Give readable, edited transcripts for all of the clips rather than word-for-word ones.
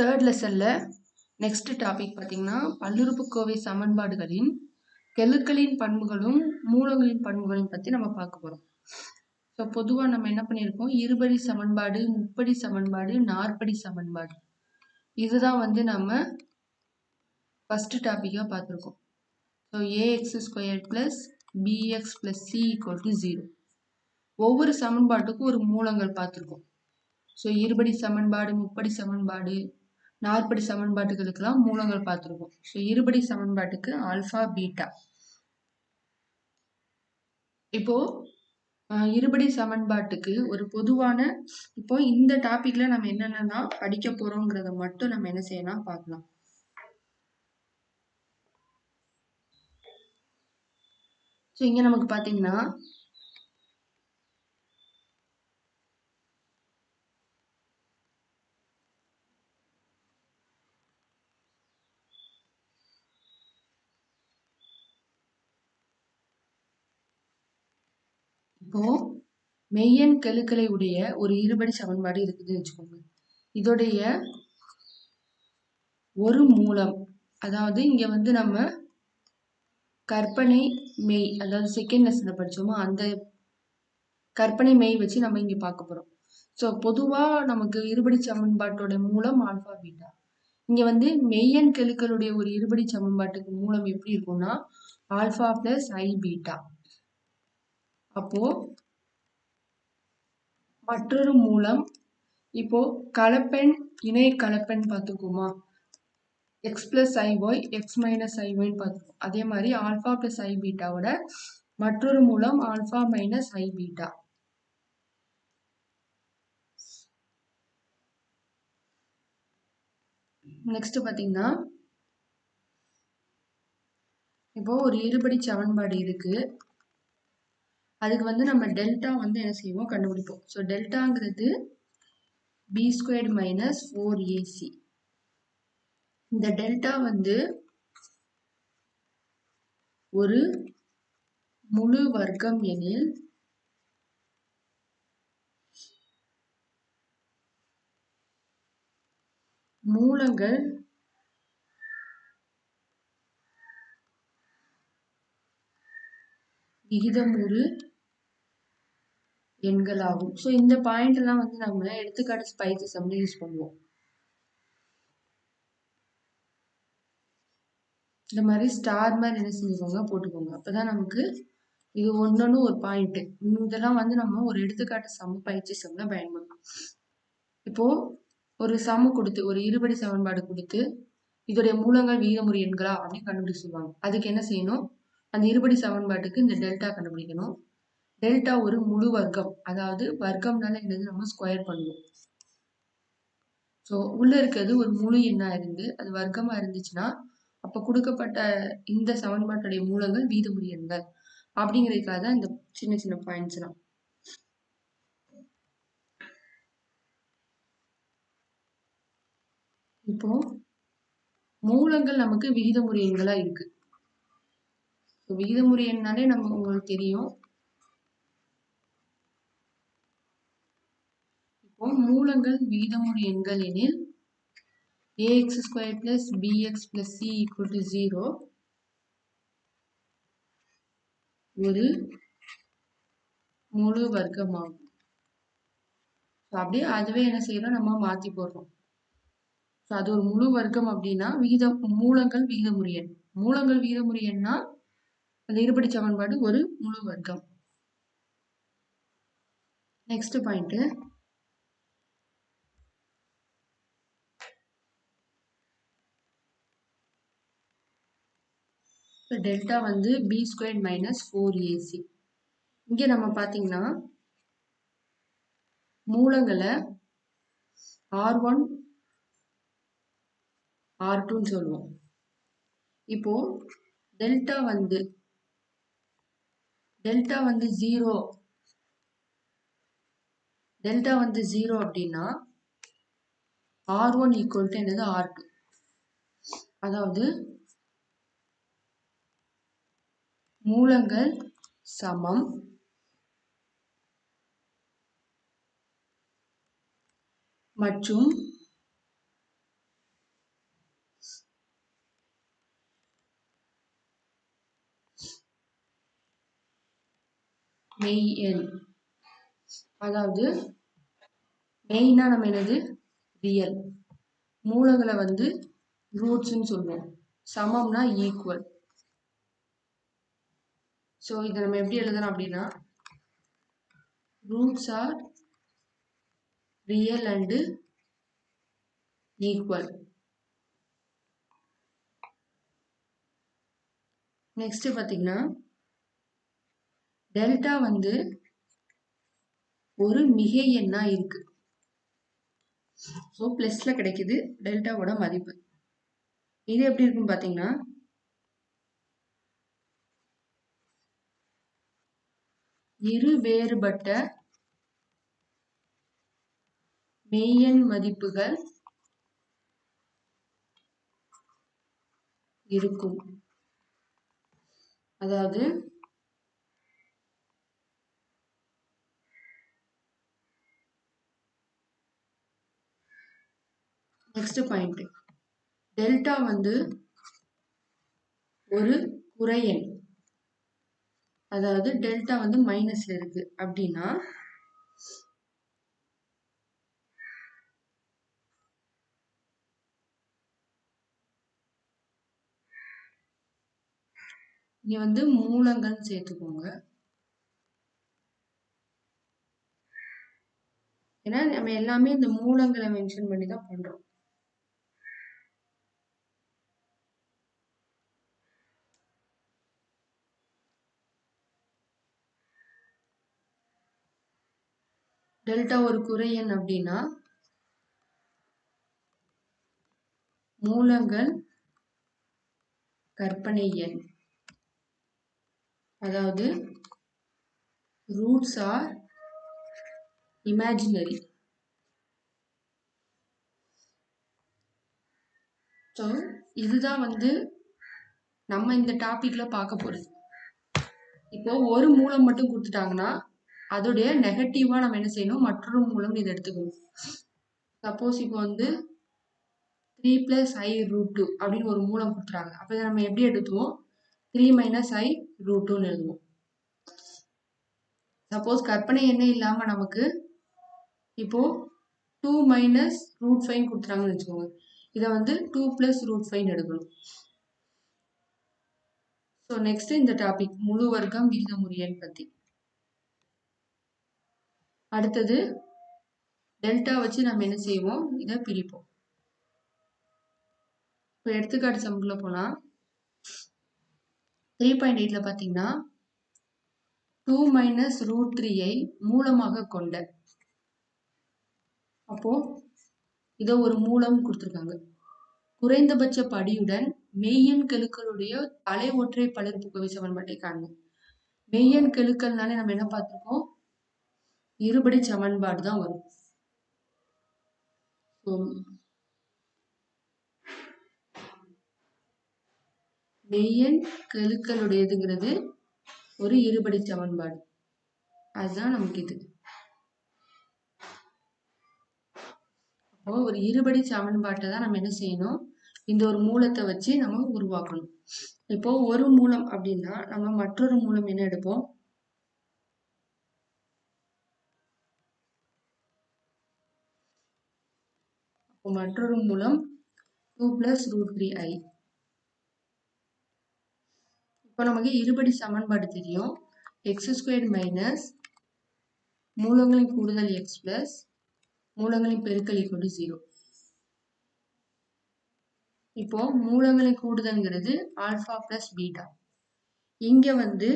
Third லெசன்ல next topic பார்த்தீங்கன்னா பல்லுறுப்புக்கோவை சமன்பாடுகளின் கெழுக்களின் பண்புகளும் மூலங்களின் பண்புகளையும் பற்றி நம்ம பார்க்க போகிறோம். ஸோ பொதுவாக நம்ம என்ன பண்ணியிருக்கோம், இருபடி சமன்பாடு, முப்படி சமன்பாடு, நாற்படி சமன்பாடு இதுதான் நம்ம ஃபர்ஸ்ட் டாப்பிக்காக பார்த்துருக்கோம். So a x square plus b x plus c equal to 0. ஒவ்வொரு சமன்பாட்டுக்கும் ஒரு மூலங்கள் பார்த்துருக்கோம். ஸோ இருபடி சமன்பாடு, முப்படி சமன்பாடு, நாற்படி சமன்பாட்டுகளுக்கெல்லாம் மூலங்கள் பார்த்துருக்கோம். ஸோ இருபடி சமன்பாட்டுக்கு ஆல்ஃபா பீட்டா. இப்போ இருபடி சமன்பாட்டுக்கு ஒரு பொதுவான இப்போ இந்த டாபிக்ல நம்ம என்னென்னலாம் படிக்க போறோங்கிறத மட்டும் நம்ம என்ன செய்யலாம் பார்க்கலாம். ஸோ இங்க நமக்கு பார்த்தீங்கன்னா இப்போ மெய்யெண் கெழுக்களை உடைய ஒரு இருபடி சமன்பாடு இருக்குதுன்னு வச்சுக்கோங்க. இதோடைய ஒரு மூலம், அதாவது இங்க நம்ம கற்பனை மெய், அதாவது செகண்ட் லெசன்ல படிச்சோமோ அந்த கற்பனை மெய் வச்சு நம்ம இங்க பார்க்க போறோம். ஸோ பொதுவா நமக்கு இருபடி சமன்பாட்டோட மூலம் ஆல்பா பீட்டா. இங்க மெய்யெண் கெழுக்களுடைய ஒரு இருபடி சமன்பாட்டுக்கு மூலம் எப்படி இருக்கும்னா ஆல்பா பிளஸ் ஐ பீட்டா. அப்போ மற்றொரு மூலம், இப்போ கலப்பெண் இணை கலப்பெண் பார்த்துக்குமா, x plus i y x minus ஐஒய்ன்னு பார்த்துக்கோம். அதே மாதிரி ஆல்பா பிளஸ் ஐ பீட்டாவோட மற்றொரு மூலம் alpha minus i beta. Next பார்த்தீங்கன்னா இப்போ ஒரு இருபடி சமன்பாடு இருக்கு. அதுக்கு நம்ம டெல்டா என்ன செய்வோம், கண்டுபிடிப்போம். ஸோ டெல்டாங்கிறது பி ஸ்கொயர்டு மைனஸ் 4ac. இந்த டெல்டா ஒரு முழு வர்க்கம் எனில் மூலங்கள் விகிதமுறு எண்களாகும். ஸோ இந்த பாயிண்ட் எல்லாம் நம்ம எடுத்துக்காட்டு பயிற்சி சம்ல யூஸ் பண்ணுவோம். இந்த மாதிரி ஸ்டார் மாதிரி என்ன செஞ்சுக்கோங்க, போட்டுக்கோங்க. அப்பதான் நமக்கு இது ஒன்னொன்னு ஒரு பாயிண்ட். இதெல்லாம் நம்ம ஒரு எடுத்துக்காட்டு சம் பயிற்சி சம்ல பயன்படுத்தும். இப்போ ஒரு சம கொடுத்து, ஒரு இருபடி சமன்பாடு கொடுத்து இதோடைய மூலங்கள் விகிதமுறு எண்களா அப்படின்னு கண்டுபிடிக்க சொல்லுவாங்க. அதுக்கு என்ன செய்யணும், அந்த இருபடி சமன்பாட்டுக்கு இந்த டெல்டா கண்டுபிடிக்கணும். டெல்டா ஒரு முழு வர்க்கம், அதாவது வர்க்கம்னால என்னது, நம்ம ஸ்கொயர் பண்ணுவோம். ஸோ உள்ள இருக்கிறது ஒரு முழு எண்ணா இருந்து அது வர்க்கமா இருந்துச்சுன்னா அப்ப கொடுக்கப்பட்ட இந்த சமன்பாட்டுடைய மூலங்கள் விகிதமுறு எண்கள் அப்படிங்கிறதுக்காக தான் இந்த சின்ன சின்ன பாயிண்ட்ஸ் எல்லாம். இப்போ மூலங்கள் நமக்கு விகிதமுறு எண்களா இருக்கு. விகிதமுறு எண்ணாலே உங்களுக்கு தெரியும். இப்போ மூலங்கள் விகிதமுறு எண்கள் எனில் ax square plus bx plus c equal to 0 ஒரு முழு வர்க்கமாகும். அப்படியே அதுவே என்ன செய்யறோம், நம்ம மாத்தி போடுறோம். அது ஒரு முழு வர்க்கம் அப்படின்னா மூலங்கள் விகிதமுறு எண். மூலங்கள் விகிதமுறு எண்ணா அந்த இருபடி சமன்பாடு ஒரு முழு வர்க்கம். Next point, delta b square minus 4ac. இங்க நம்ம பாத்தீங்கன்னா மூலங்களை R1 R2ன்னு சொல்லுவோம். இப்போ டெல்டா 0, டெல்டா 0 அப்படின்னா R1 ஈக்குவல் டு என்னது, R2. அதாவது மூலங்கள் சமம் மற்றும் மெய் எண். அதாவது மெய்னா நம்ம என்னது ரியல், மூலங்களை வந்து ரூட்ஸ்ன்னு சொல்லுவோம், சமம்னா ஈக்குவல். ஸோ இதை நம்ம எப்படி எழுதலாம் அப்படின்னா roots are real and equal. Next பார்த்தீங்கன்னா டெல்டா வந்து ஒரு மிகை எண்ணா இருக்கு. ஸோ பிளஸ்ல கிடைக்குது டெல்டாவோட மதிப்பு. இது எப்படி இருக்குன்னு பார்த்தீங்கன்னா இரு வேறுபட்ட மெய்யெண் மதிப்புகள் இருக்கும். அதாவது நெக்ஸ்ட் பாயிண்ட், டெல்டா வந்து ஒரு குறையெண். அதாவது டெல்டா வந்து மைனஸ்ல இருக்கு அப்படின்னா இங்க வந்து மூலங்கள் சேர்த்துக்கோங்க. ஏன்னா நம்ம எல்லாமே இந்த மூலங்களை மென்ஷன் பண்ணி தான் பண்றோம். டெல்டா ஒரு குறையெண் அப்படின்னா மூலங்கள் கற்பனை எண். அதாவது ரூட்ஸ் ஆர் இமேஜினரி. ஸோ இதுதான் வந்து நம்ம இந்த டாபிக்ல பார்க்க போறது. இப்போ ஒரு மூலம் மட்டும் கொடுத்துட்டாங்கன்னா அதோடைய நெகட்டிவா நம்ம என்ன செய்யணும், மற்றொரு மூலம் இதை எடுத்துக்கணும். சப்போஸ் இப்போ வந்து 3 + i√2 அப்படின்னு ஒரு மூலம் கொடுத்துறாங்க. அப்போ இதை நம்ம எப்படி எடுத்துவோம், 3 - i√2ன்னு எழுதுவோம். சப்போஸ் கற்பனை எண்ணே இல்லாம நமக்கு இப்போ 2 - √5 கொடுத்துறாங்கன்னு வச்சுக்கோங்க, இதை வந்து 2 + √5 எடுக்கணும். ஸோ நெக்ஸ்ட் இந்த டாபிக் முழு வர்க்கம் விகிதமுறு எண் பத்தி. அடுத்தது டெல்டா வச்சு நம்ம என்ன செய்வோம், இதை பிரிப்போம். இப்போ எடுத்துக்காட்டு சம்குள்ள போனா 3.8ல பார்த்தீங்கன்னா 2 - √3ஐ மூலமாக கொண்ட, அப்போ இதை ஒரு மூலம் கொடுத்துருக்காங்க. குறைந்தபட்ச படியுடன் மெய்யெண் கெழுக்களுடைய தலை ஒற்றை பல்லுறுப்புக்கோவை சமன்பாட்டை காண்க. மெய்யெண் கெழுக்கள்னாலே நம்ம என்ன பார்த்திருக்கோம், இருபடி சமன்பாடு தான் வரும். மெய்யெண் கெழுக்களுடையதுங்கிறது ஒரு இருபடி சமன்பாடு, அதுதான் நமக்கு இது. அப்போ ஒரு இருபடி சமன்பாட்டை தான் நம்ம என்ன செய்யணும், இந்த ஒரு மூலத்தை வச்சு நம்ம உருவாக்கணும். இப்போ ஒரு மூலம் அப்படின்னா நம்ம மற்றொரு மூலம் என்ன எடுப்போம், மற்றொரு மூலம் 2 + √3i. இப்போ நமக்கு இருபடி சமன்பாடு தெரியும். x² - மூலங்களின் கூடுதல் x + மூலங்களின் பெருக்கல் = 0. இப்போ மூலங்களின் கூடுதல்ங்கிறது ஆல்பா + பீட்டா. இங்க வந்து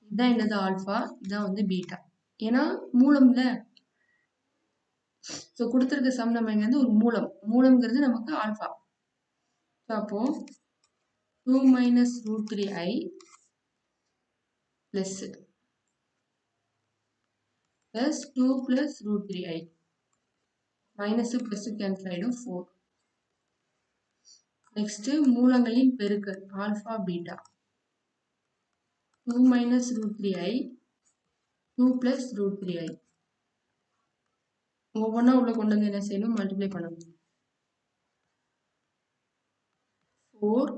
இதான் என்னது ஆல்பா, இதான் வந்து பீட்டா. ஏன்னா மூலம்ல ஸோ கொடுத்துருக்க சம் நம்ம இங்க வந்து ஒரு மூலம்ங்கிறது நமக்கு ஆல்பா. அப்போ 2 - √3i plus 2 + √3i minus plus cancel ஆயிடும் 4. நெக்ஸ்ட் மூலங்களின் பெருக்கல் ஆல்பா பீட்டா 2 - √3i 2 + √3i ஒவ்வொன்றா உள்ள கொண்டு வந்து என்ன செய்யணும், மல்டிப்ளை பண்ணணும். 4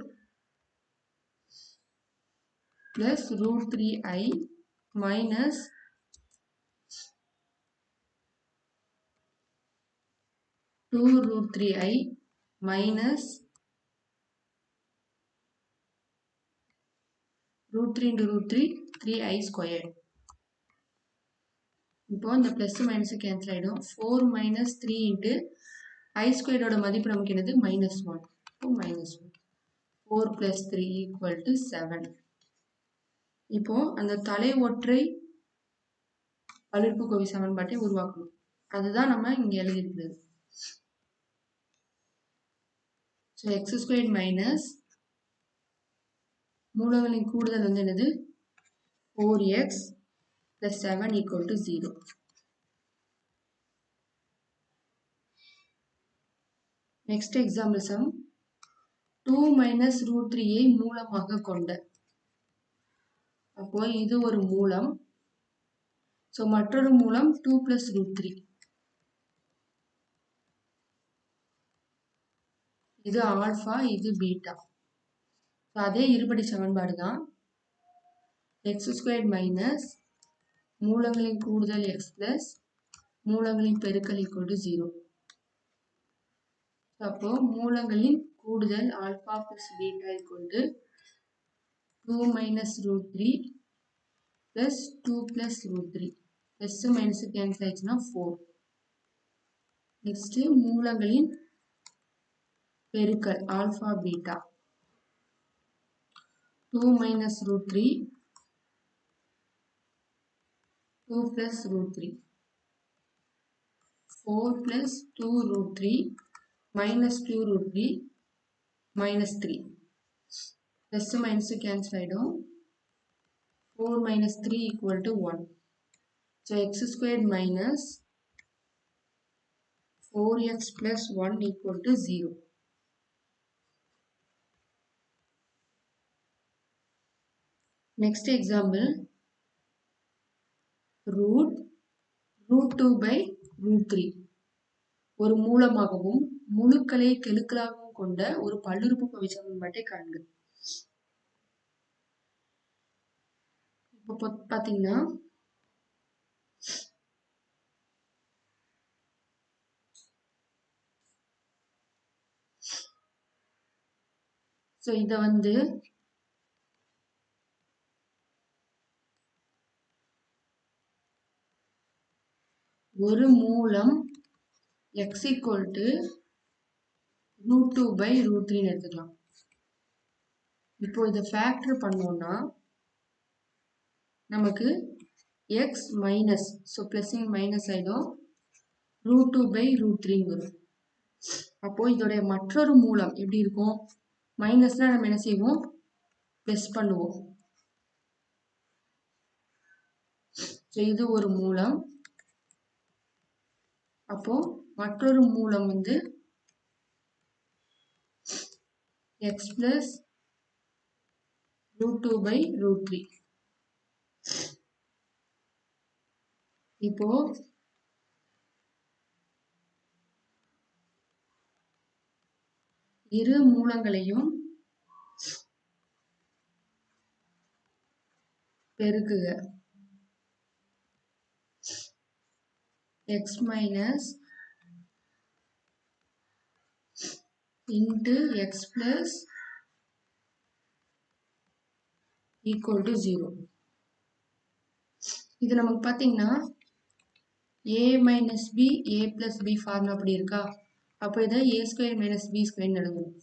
+ √3i minus two root 3i minus root 3 into root 3 3i squared. இப்போ இந்த பிளஸ் மைனஸ் கேன்சல் ஆயிடும். 4 minus 3 into i squared ஓட மதிப்பு நமக்கு என்னது -1. இப்போ -1. 4 plus 3 equal to 7. இப்போ அந்த தலை ஒற்றை பல்லுறுப்புக்கோவை சமன்பாட்டை உருவாக்கணும். அதுதான் நம்ம இங்க எழுதியிருக்கிறது. So x squared minus மூலங்களின் கூடுதல் வந்து என்னது 4x plus 7 equal to 0. Next example sum 2 minus root 3ஐ மூலமாக கொண்ட. அப்போ இது ஒரு மூலம். So மற்றொரு மூலம் 2 plus root 3. இது ஆல்பா, இது பீட்டா. அதே இருபடி சமன்பாடு தான். x squared minus மூலங்களின் கூடுதல் x plus மூலங்களின் பெருக்கல் equal to 0. அப்போ மூலங்களின் கூடுதல் alpha plus beta equal to 2 minus root 3 plus 2 plus root 3. Plus minus cancel ஆயிடுச்சுன்னா 4. Next மூலங்களின் பெருக்கல் alpha beta 2 minus root 3 2 plus root 3 4 plus 2 root 3 minus 2 root 3 minus 3. Plus minus cancel ஆயிடும். 4 minus 3 equal to 1. So x squared minus 4x plus 1 equal to 0. Next example root 2 by root 3 ஒரு மூலமாகவும் முழுக்களை கெழுக்களாகவும் கொண்ட ஒரு பல்லுறுப்புக்கோவை சமன்பாட்டை காண்க. இப்போ பாத்தீங்கன்னா இத வந்து ஒரு மூலம் x equal to root 2 by root 3 எடுத்துக்கலாம். இப்போ இதை ஃபேக்டர் பண்ணோம்னா நமக்கு x minus plus minus ஆயிடும் root 2 by root 3 வரும். அப்போ இதோடைய மற்றொரு மூலம் எப்படி இருக்கும்? மைனஸ்னா நம்ம என்ன செய்வோம்? பிளஸ் பண்ணுவோம். இது ஒரு மூலம். அப்போ மற்றொரு மூலம் வந்து x plus root 2 by root 3. இப்போ இரு மூலங்களையும் பெருக்குக. x minus into x plus equal to 0. இது நமக்கு பாத்தீங்கன்னா a minus b a plus b formula அப்படி இருக்கா? அப்போ இதை a square minus b square எழுதணும்.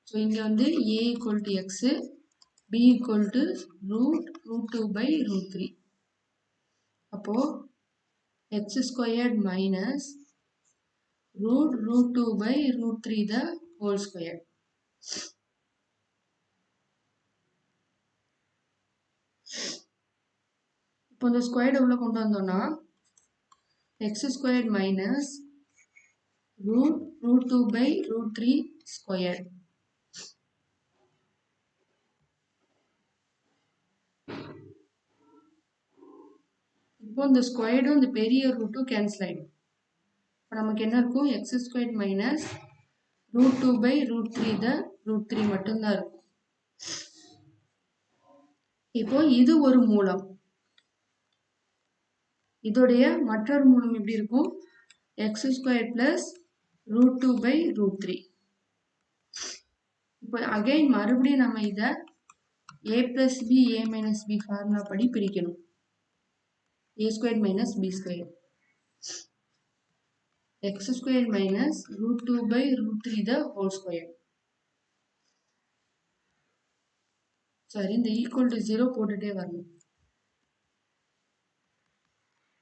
ஸோ இங்க வந்து a equal to x b equal to root 2 by root 3. அப்போ x squared minus root 2 by root 3 the whole square. இப்போ இந்த ஸ்கொயர்டு உள்ள கொண்டு வந்தோம்னா x squared minus root 2 by root 3 square. இப்போ இந்த ஸ்கொயர்டும் இந்த பெரிய ரூட்டும் கேன்சல் ஆயிடும். இப்போ நமக்கு என்ன இருக்கும்? x squared minus root 2 by root 3 the root 3 மட்டும்தான் இருக்கும். இப்போ இது ஒரு மூலம். இதோடைய மற்றொரு மூலம் எப்படி இருக்கும்? X square plus √2/√3. இப்போ அகைன் மறுபடியும் நம்ம இதை a plus b a minus b formula படி பிரிக்கணும். a squared minus b squared. x squared minus √2/√3 the whole square. சரி, இந்த ஈக்குவல் டு 0 போட்டுட்டே வரணும்.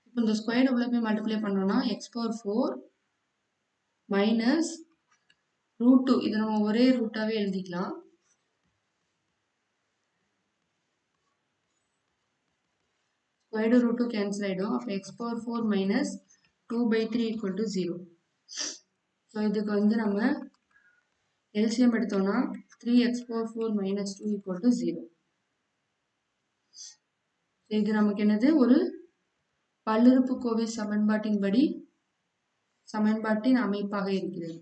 இப்போ இந்த ஸ்கொயர் உள்ள போய் மல்டிப்ளை பண்ணோம்னா x⁴ மைனஸ் √2, இதை நம்ம ஒரே ரூட்டாவே எழுதிக்கலாம். ஸ்கொயர் √2 கேன்சல் ஆகிடும். அப்போ x⁴ minus 2/3 equal to 0. So இதுக்கு வந்து நம்ம எல்சிஎம் எடுத்தோம்னா 3x⁴ மைனஸ் 2 ஈக்குவல் டு 0. இது நமக்கு என்னது? ஒரு பல்லுறுப்புக்கோவை சமன்பாட்டின் அமைப்பாக இருக்கிறது.